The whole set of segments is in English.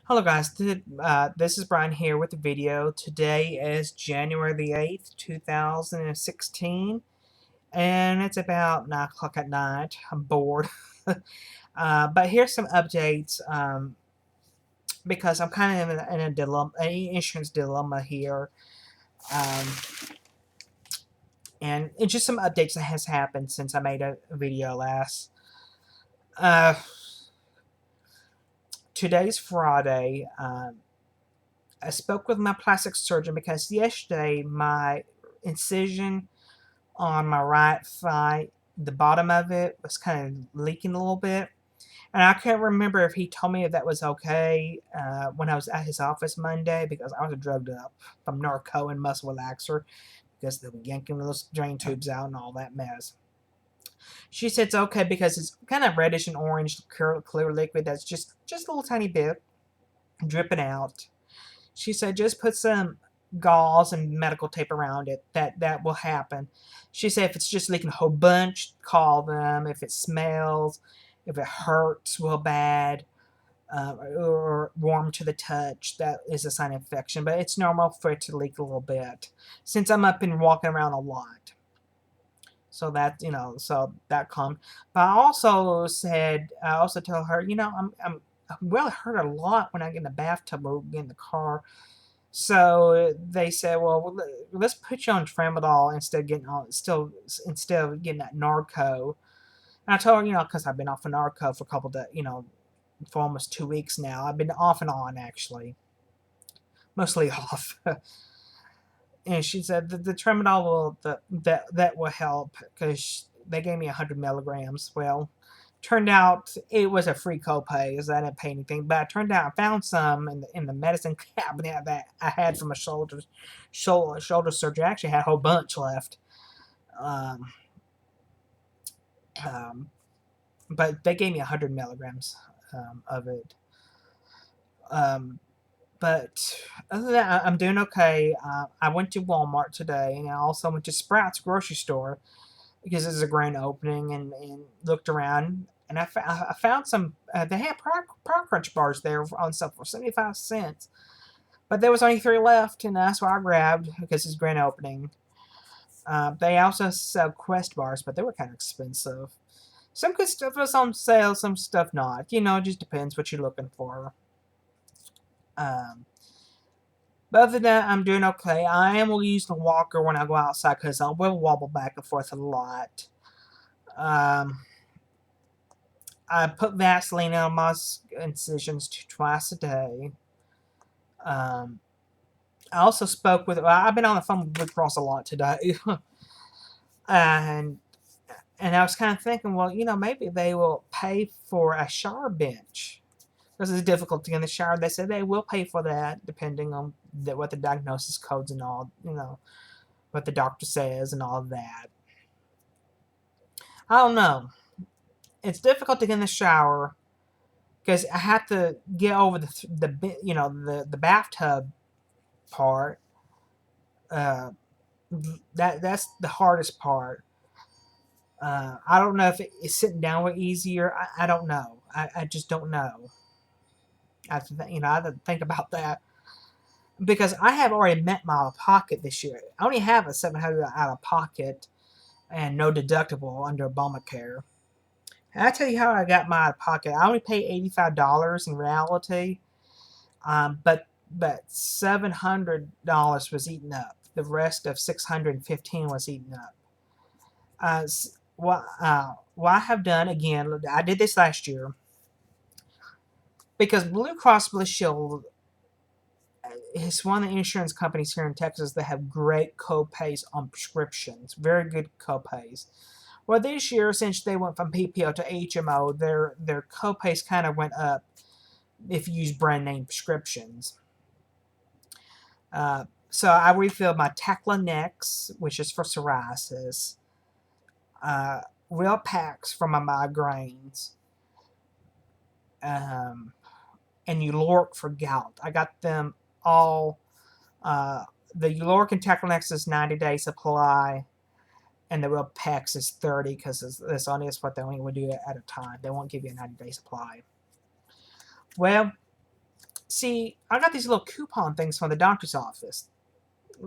Hello guys, this is Brian here with the video. Today is January the 8th, 2016, and it's about 9 o'clock at night. I'm bored. But here's some updates because I'm kind of in a dilemma, an insurance dilemma here. Um, and it's just some updates that has happened since I made a video last. Uh, Today's Friday. I spoke with my plastic surgeon because yesterday my incision on my right thigh, the bottom of it was kind of leaking a little bit. And I can't remember if he told me if that was okay when I was at his office Monday because I was drugged up from Norco and muscle relaxer because they were yanking those drain tubes out and all that mess. She said it's okay because it's kind of reddish and orange, clear liquid that's just a little tiny bit dripping out. She said just put some gauze and medical tape around it. That will happen. She said if it's just leaking a whole bunch, call them. If it smells, if it hurts real bad, or warm to the touch, that is a sign of infection. But it's normal for it to leak a little bit since I'm up and walking around a lot. So that so that calmed. But I also tell her, I really hurt a lot when I get in the bathtub or get in the car. So they said, well, let's put you on tramadol instead of getting that Narco. And I told her, because I've been off of Narco for a couple of, for almost 2 weeks now. I've been off and on actually, mostly off. And she said the tramadol that will help because they gave me 100 milligrams. Well, turned out it was a free copay, as I didn't pay anything. But it turned out I found some in the medicine cabinet that I had from a shoulder surgery. I actually had a whole bunch left. Um, um, but they gave me 100 milligrams of it. Um, but other than that, I'm doing okay. I went to Walmart today, and I also went to Sprouts grocery store because this is a grand opening, and looked around, and I found some. They had Power Crunch bars there on sale for 75 cents, but there was only three left, and that's what I grabbed because it's grand opening. They also sell Quest bars, but they were kind of expensive. Some good stuff was on sale, some stuff not. It just depends what you're looking for. Um, but other than that, I'm doing okay. I am using a walker when I go outside because I will wobble back and forth a lot. Um, I put Vaseline on my incisions twice a day. Um, I also spoke with. I've been on the phone with Blue Cross a lot today, and I was kind of thinking, well, maybe they will pay for a shower bench because it's difficult to get in the shower. They said they will pay for that depending on what the diagnosis codes and all, what the doctor says and all of that. I don't know. It's difficult to get in the shower because I have to get over the bathtub part. Uh, that's the hardest part. I don't know if it's sitting down way easier. I don't know. I just don't know. I have to think about that because I have already met my out of pocket this year. I only have a 700 out of pocket and no deductible under Obamacare. And I tell you how I got my out of pocket. I only pay $85 in reality, but $700 was eaten up. The rest of 615 was eaten up. What I have done again, I did this last year because Blue Cross Blue Shield is one of the insurance companies here in Texas that have great co-pays on prescriptions, very good co-pays. Well, this year, since they went from PPO to HMO, their co-pays kind of went up if you use brand name prescriptions. So I refilled my Taclonex, which is for psoriasis, uh, Real Packs for my migraines, um, and Uloric for gout. I got them all. Uh, the Uloric and Taclonex is 90-day supply, and the Real Packs is 30 because this only is what they only would do at a time. They won't give you a 90-day supply. Well, See, I got these little coupon things from the doctor's office.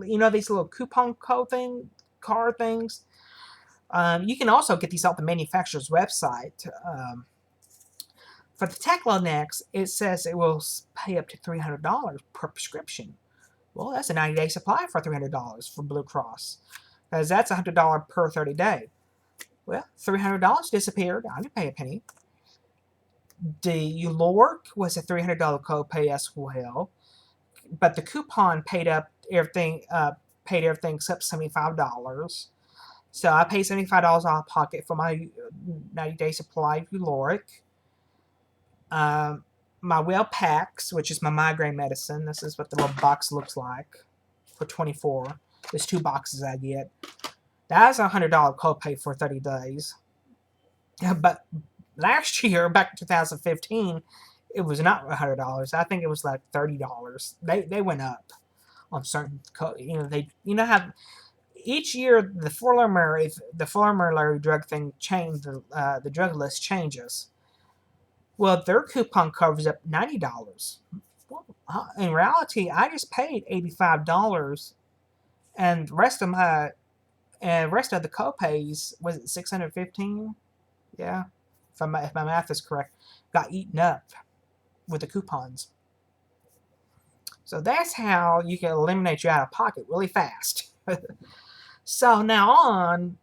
You know, these little coupon card things. You can also get these off the manufacturer's website. For the Teclonex, it says it will pay up to $300 per prescription. Well, that's a 90-day supply for $300 for Blue Cross, because that's $100 per 30 day. Well, $300 disappeared. I didn't pay a penny. The Uloric was a $300 copay as well, but the coupon paid everything except $75. So I paid $75 out of pocket for my 90-day supply of Uloric. My Wellpax, which is my migraine medicine. This is what the little box looks like for $24. There's 2 boxes I get. That's a $100 copay for 30 days. But last year, back in 2015, it was not $100. I think it was like $30. They went up on certain, how each year the formulary drug thing changed. The drug list changes. Well, their coupon covers up $90. Well, in reality, I just paid $85, and the rest of the copays, was it $615? Yeah, if my math is correct, got eaten up with the coupons. So that's how you can eliminate your out of pocket really fast. So now on,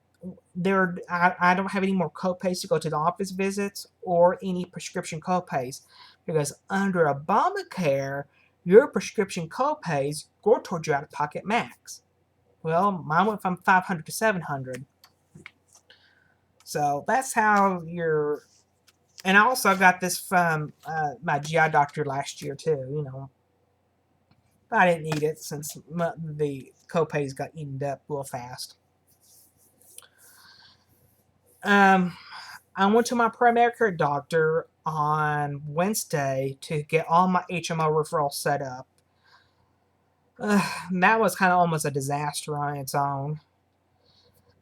I don't have any more copays to go to the office visits or any prescription copays, because under Obamacare, your prescription copays go towards your out-of-pocket max. Well, mine went from $500 to $700. So that's how you're. And I also got this from my GI doctor last year too. But I didn't need it since the copays got eaten up real fast. I went to my primary care doctor on Wednesday to get all my HMO referrals set up. That was kind of almost a disaster on its own,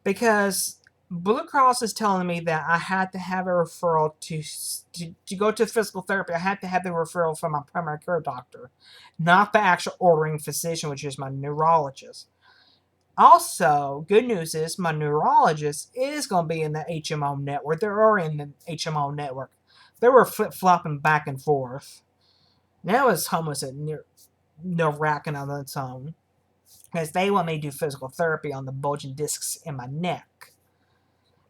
because Blue Cross is telling me that I had to have a referral to go to physical therapy. I had to have the referral from my primary care doctor, not the actual ordering physician, which is my neurologist. Also, good news is my neurologist is going to be in the HMO network. They're already in the HMO network. They were flip-flopping back and forth. Now it's almost a nerve-wracking on its own, because they want me to do physical therapy on the bulging discs in my neck.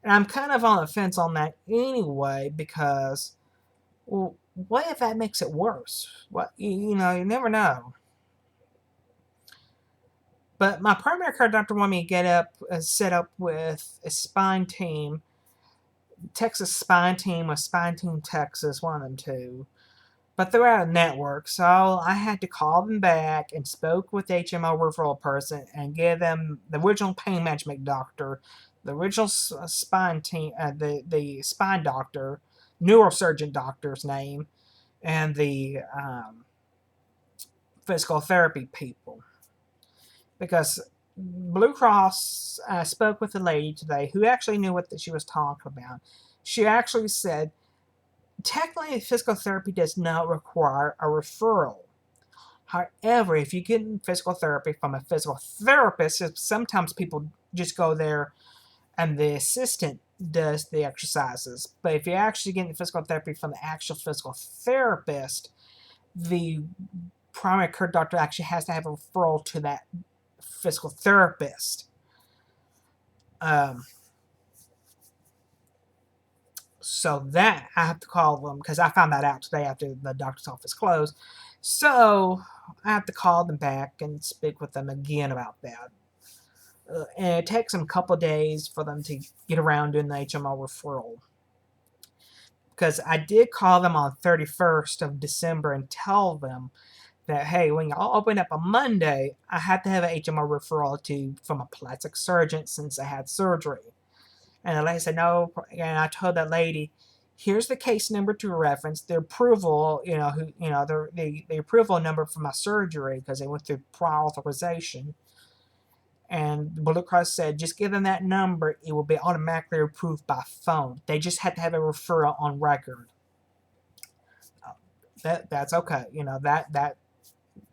And I'm kind of on the fence on that anyway, because, well, what if that makes it worse? You never know. But my primary care doctor wanted me to set up with a spine team, Texas Spine Team or Spine Team Texas, one of them two. But they're out of network, so I had to call them back and spoke with the HMO referral person and give them the original pain management doctor, the original spine team, the spine doctor, neurosurgeon doctor's name, and the physical therapy people. Because Blue Cross spoke with a lady today who actually knew what she was talking about. She actually said, technically, physical therapy does not require a referral. However, if you get physical therapy from a physical therapist, sometimes people just go there and the assistant does the exercises. But if you're actually getting physical therapy from the actual physical therapist, the primary care doctor actually has to have a referral to that physical therapist. So that I have to call them, because I found that out today after the doctor's office closed. So I have to call them back and speak with them again about that. And it takes them a couple of days for them to get around doing the HMO referral. Because I did call them on 31st of December and tell them that, hey, when y'all open up on Monday, I had to have an HMO referral from a plastic surgeon since I had surgery. And the lady said, no. And I told that lady, here's the case number to reference, the approval, the approval number for my surgery, because they went through prior authorization. And Blue Cross said, just give them that number, it will be automatically approved by phone. They just had to have a referral on record. That's okay. You know, that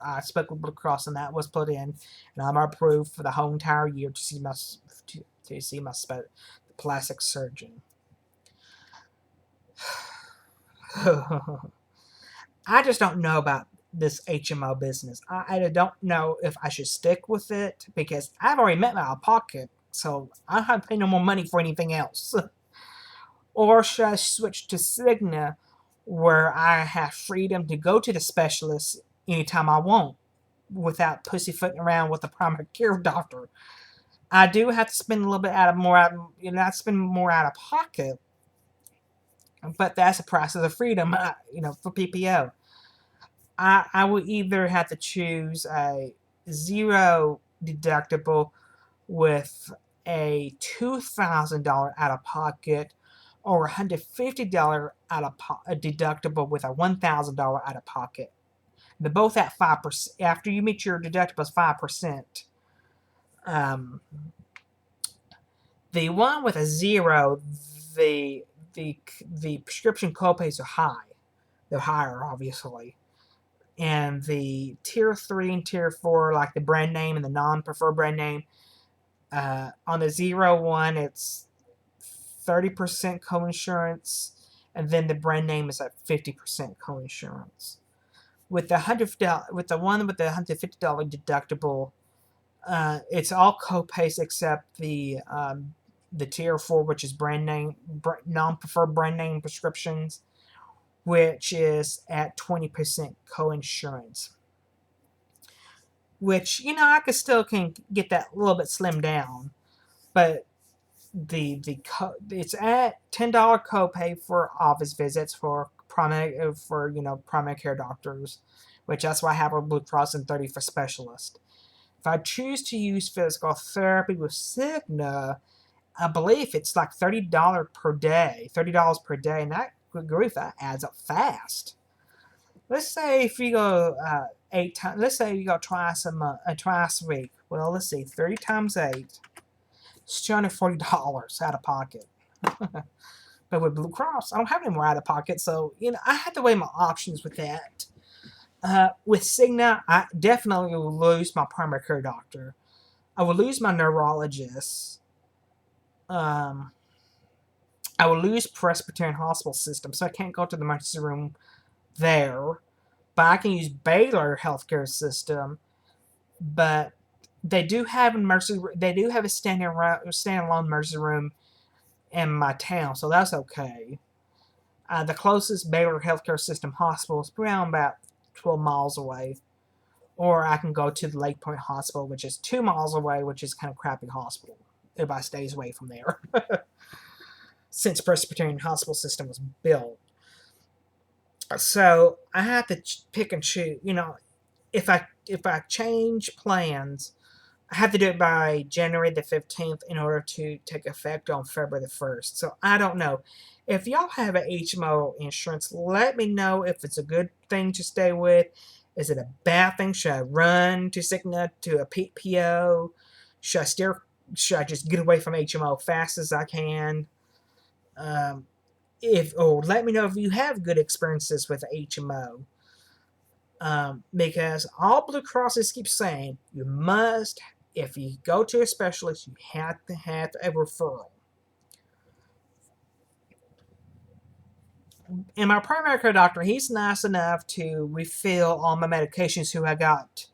I spoke with Blue Cross and that was put in, and I'm approved for the whole entire year to see to see my plastic surgeon. I just don't know about this HMO business. I don't know if I should stick with it because I've already met my out of pocket, so I don't have to pay no more money for anything else. Or should I switch to Cigna, where I have freedom to go to the specialist anytime I want without pussyfooting around with a primary care doctor? I do have to spend a little bit I spend more out of pocket, but that's the price of the freedom, for PPO. I would either have to choose a zero deductible with a $2,000 out of pocket, or $150 deductible with a $1,000 out of pocket. They're both at 5%. After you meet your deductibles, 5%. Um, the one with a zero, the the prescription copays are high. They're higher, obviously. And the tier 3 and tier 4, like the brand name and the non-preferred brand name, on the zero one, it's 30% coinsurance, and then the brand name is at 50% coinsurance. With the one with the $150 deductible, it's all copays except the tier 4, which is brand name, non-preferred brand name prescriptions, which is at 20% coinsurance. Which, I could still can get that a little bit slimmed down, but it's at $10 copay for office visits for primary care doctors, which that's why I have a Blue Cross, and 30 for specialists. If I choose to use physical therapy with Cigna, I believe it's like $30 per day, and that, good grief, that adds up fast. Let's say if you go 8 times, let's say you go twice a week. Well, let's see, 30 times 8, it's $240 out of pocket. But with Blue Cross, I don't have any more out of pocket, so I had to weigh my options with that. With Cigna, I definitely will lose my primary care doctor. I will lose my neurologist. I will lose Presbyterian Hospital System, so I can't go to the emergency room there. But I can use Baylor Healthcare System. But they do have a standalone emergency room in my town, so that's okay. The closest Baylor Healthcare System hospital is around about 12 miles away. Or I can go to the Lake Point Hospital, which is 2 miles away, which is kind of crappy hospital. Everybody stays away from there. Since Presbyterian Hospital System was built. So I have to pick and choose. If I change plans, I have to do it by January the 15th in order to take effect on February the 1st. So I don't know. If y'all have an HMO insurance, let me know if it's a good thing to stay with. Is it a bad thing? Should I run to Cigna, to a PPO? Should I just get away from HMO fast as I can? Let me know if you have good experiences with HMO. Because all Blue Crosses keep saying, if you go to a specialist, you have to have a referral. And my primary care doctor, he's nice enough to refill all my medications who I got,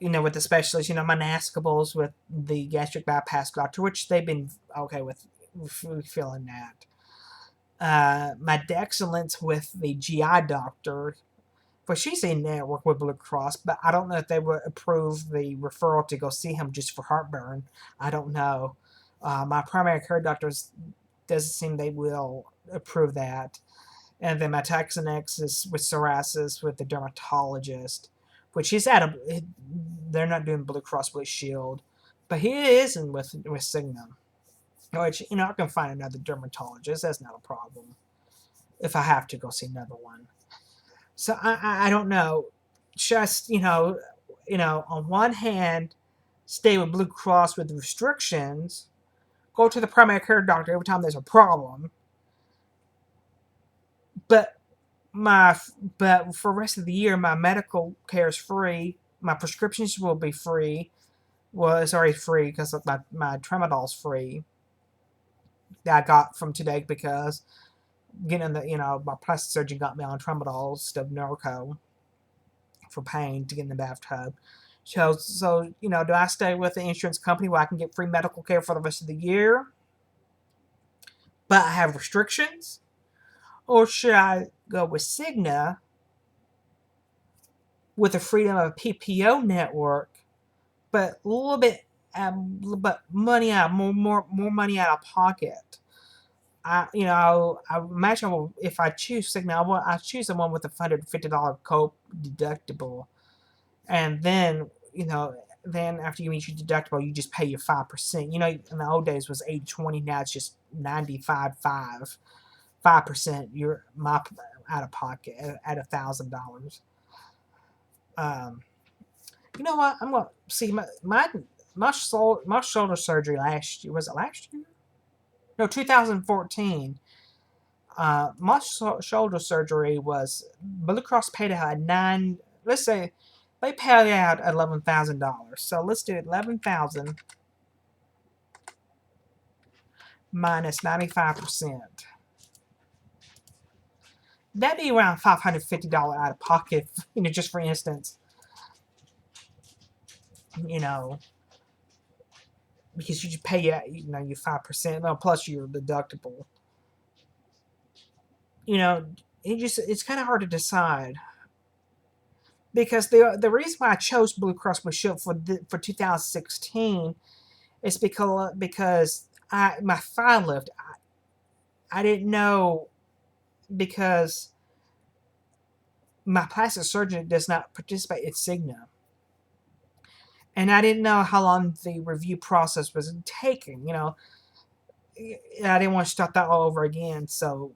with the specialist, my Nascables with the gastric bypass doctor, which they've been okay with refilling that. My Dexalence with the GI doctor, but she's in network with Blue Cross, but I don't know if they would approve the referral to go see him just for heartburn. I don't know. My primary care doctors doesn't seem they will approve that. And then my Taxanex is with psoriasis with the dermatologist, which they're not doing Blue Cross Blue Shield, but he is with Cigna. Which, I can find another dermatologist. That's not a problem if I have to go see another one. So I don't know. Just, on one hand, stay with Blue Cross with restrictions, go to the primary care doctor every time there's a problem. But my but for the rest of the year, my medical care is free. My prescriptions will be free. Well, it's already free because my tramadol's free that I got from today because getting my plastic surgeon got me on tramadol instead of Norco for pain to get in the bathtub. So do I stay with the insurance company where I can get free medical care for the rest of the year, but I have restrictions? Or should I go with Cigna with the freedom of a PPO network, but a little bit, but money out, more money out of pocket? I imagine if I choose Cigna, I choose the one with a $150 co deductible, and then after you meet your deductible, you just pay your 5%. In the old days was 80/20. Now it's just 95/5. 5% you're my out of pocket at $1,000. Um, you know what? I'm gonna see my shoulder surgery last year. Was it last year? No, 2014. My shoulder surgery was Blue Cross paid out nine. Let's say they paid out $11,000. So let's do 11,000 minus 95%. That'd be around $550 out of pocket. Just for instance, you know, because you pay your 5% plus your deductible. It's kind of hard to decide because the reason why I chose Blue Cross Blue Shield for 2016 is because my thigh lift I didn't know because my plastic surgeon does not participate in Cigna. And I didn't know how long the review process was taking. I didn't want to start that all over again. So,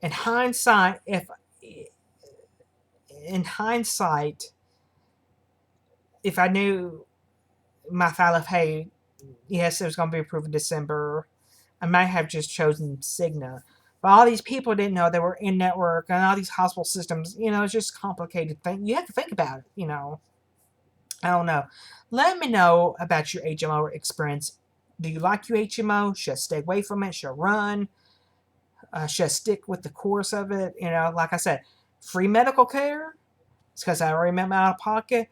in hindsight, if I knew my file of hey, yes, it was going to be approved in December, I might have just chosen Cigna. But all these people didn't know they were in network, and all these hospital systems. It's just complicated thing. You have to think about it. I don't know. Let me know about your HMO experience. Do you like your HMO? Should I stay away from it? Should I run? Should I stick with the course of it? Like I said, free medical care. It's because I already met my out of pocket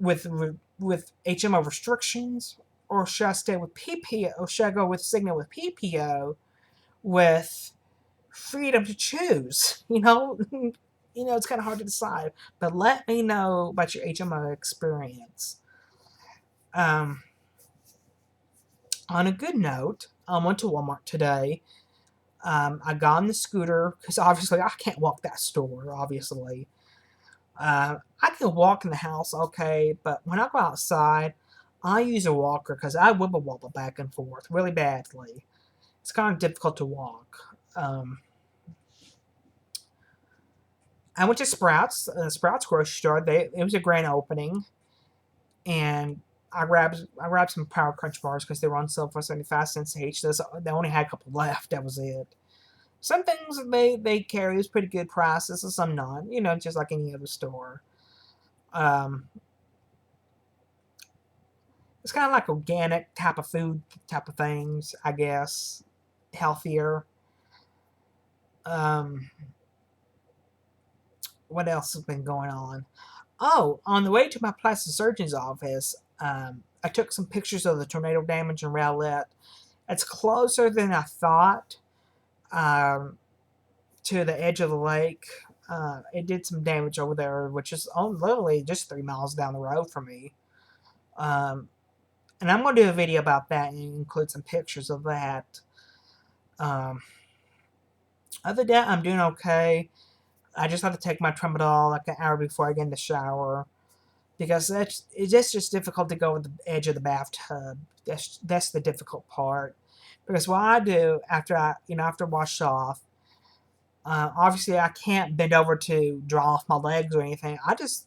with HMO restrictions, or should I stay with PPO? Or should I go with Cigna with PPO with freedom to choose? It's kind of hard to decide. But let me know about your HMO experience. On a good note, I went to Walmart today. I got on the scooter because obviously I can't walk that store. Obviously, I can walk in the house, okay, but when I go outside, I use a walker because I wibble wobble back and forth really badly. It's kind of difficult to walk. I went to Sprouts grocery store. It was a grand opening, and I grabbed some Power Crunch bars because they were on sale for 75 cents each. They only had a couple left. That was it. Some things they carry is pretty good prices, and some not. Just like any other store. It's kind of like organic type of food type of things, I guess. Healthier. What else has been going on? Oh, on the way to my plastic surgeon's office, I took some pictures of the tornado damage in Rowlett. It's closer than I thought to the edge of the lake. It did some damage over there, which is literally just 3 miles down the road from me. And I'm going to do a video about that and include some pictures of that. Other than that, I'm doing okay. I just have to take my tramadol like an hour before I get in the shower because it's just difficult to go with the edge of the bathtub. That's the difficult part. Because what I do after I wash off, obviously I can't bend over to draw off my legs or anything. I just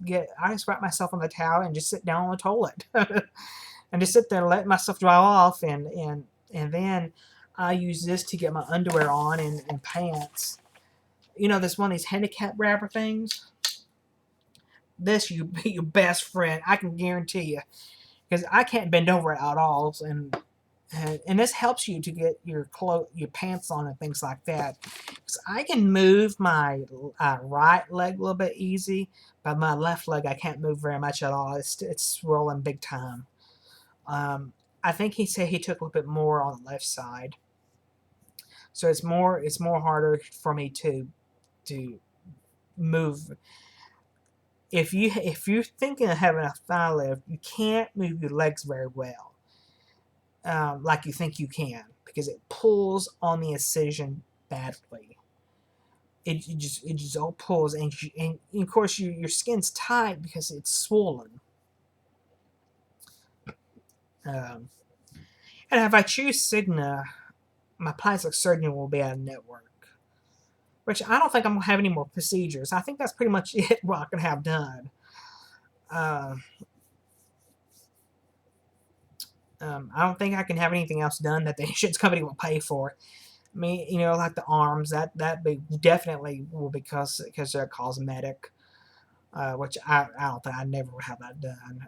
wrap myself on the towel and just sit down on the toilet and just sit there and let myself dry off, and then I use this to get my underwear on and pants. this one of these handicap wrapper things. This you be your best friend. I can guarantee you, because I can't bend over at all, and this helps you to get your pants on and things like that. So I can move my right leg a little bit easy, but my left leg I can't move very much at all. It's swollen big time. I think he said he took a little bit more on the left side, so it's more harder for me to move. If you're thinking of having a thigh lift, you can't move your legs very well, like you think you can, because it pulls on the incision badly. It just all pulls, and of course your skin's tight because it's swollen. And if I choose Cigna, my plastic surgeon will be out of network, which I don't think I'm gonna have any more procedures. I think that's pretty much it what I can have done. I don't think I can have anything else done that the insurance company will pay for. I mean, like the arms, that definitely will be because they're cosmetic, which I don't think I never would have that done.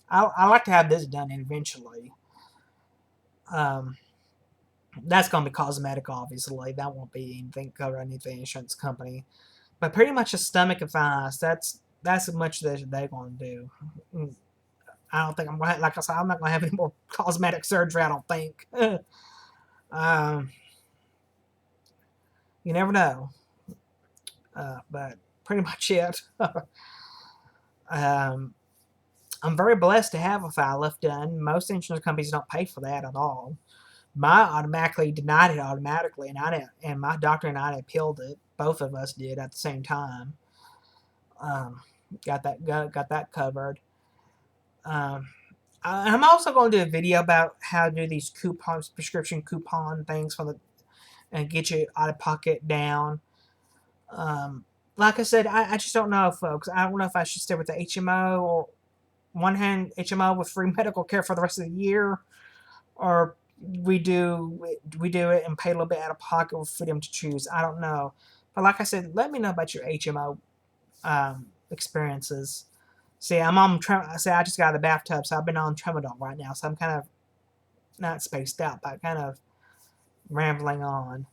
I like to have this done eventually. That's going to be cosmetic, obviously. That won't be anything covered underneath the insurance company. But pretty much a stomach and thighs, that's as much as they're going to do. I don't think I'm going to, like I said, I'm not going to have any more cosmetic surgery, I don't think. You never know. But pretty much it. I'm very blessed to have a thigh lift done. Most insurance companies don't pay for that at all. Mine automatically denied it automatically, and my doctor and I appealed it. Both of us did at the same time. Got that covered. I'm also going to do a video about how to do these prescription coupon things and get you out of pocket down. Like I said, I just don't know, folks. I don't know if I should stay with the HMO, or one hand HMO with free medical care for the rest of the year, or we do it and pay a little bit out of pocket with freedom to choose. I don't know. But like I said, let me know about your HMO experiences. See, I just got out of the bathtub, so I've been on Tramadol right now, so I'm kind of not spaced out, but kind of rambling on.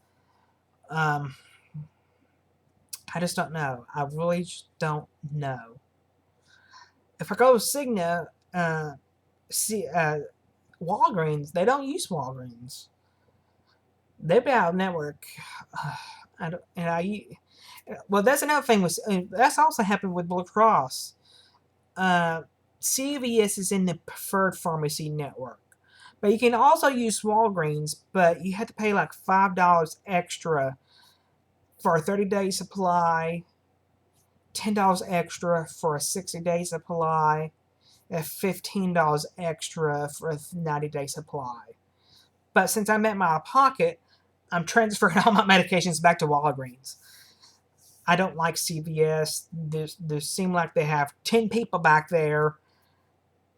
I just don't know. I really just don't know. If I go with Cigna, Walgreens, they don't use Walgreens. They've been out of network. Well, that's another thing. That's also happened with Blue Cross. CVS is in the preferred pharmacy network, but you can also use Walgreens, but you have to pay like $5 extra for a 30-day supply, $10 extra for a 60-day supply, and $15 extra for a 90-day supply. But since I'm at my out-of-pocket, I'm transferring all my medications back to Walgreens. I don't like CVS. They seem like they have 10 people back there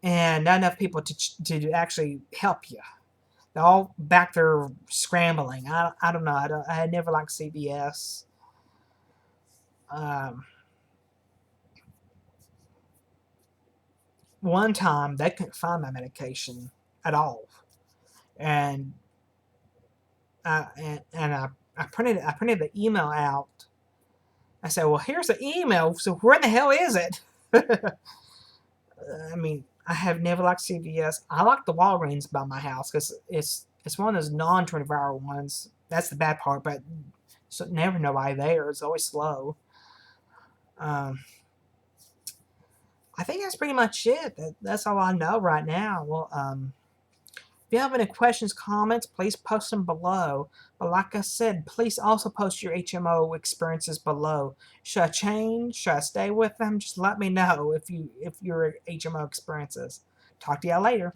and not enough people to actually help you. They're all back there scrambling. I don't know. I never liked CVS. One time they couldn't find my medication at all, and I printed the email out. I said, "Well, here's the email. So where the hell is it?" I mean, I have never liked CVS. I like the Walgreens by my house because it's one of those non-24-hour ones. That's the bad part, but so never nobody there. It's always slow. I think that's pretty much it. That's all I know right now. Well, if you have any questions, comments, please post them below. But like I said, please also post your HMO experiences below. Should I change? Should I stay with them? Just let me know if your HMO experiences. Talk to y'all later.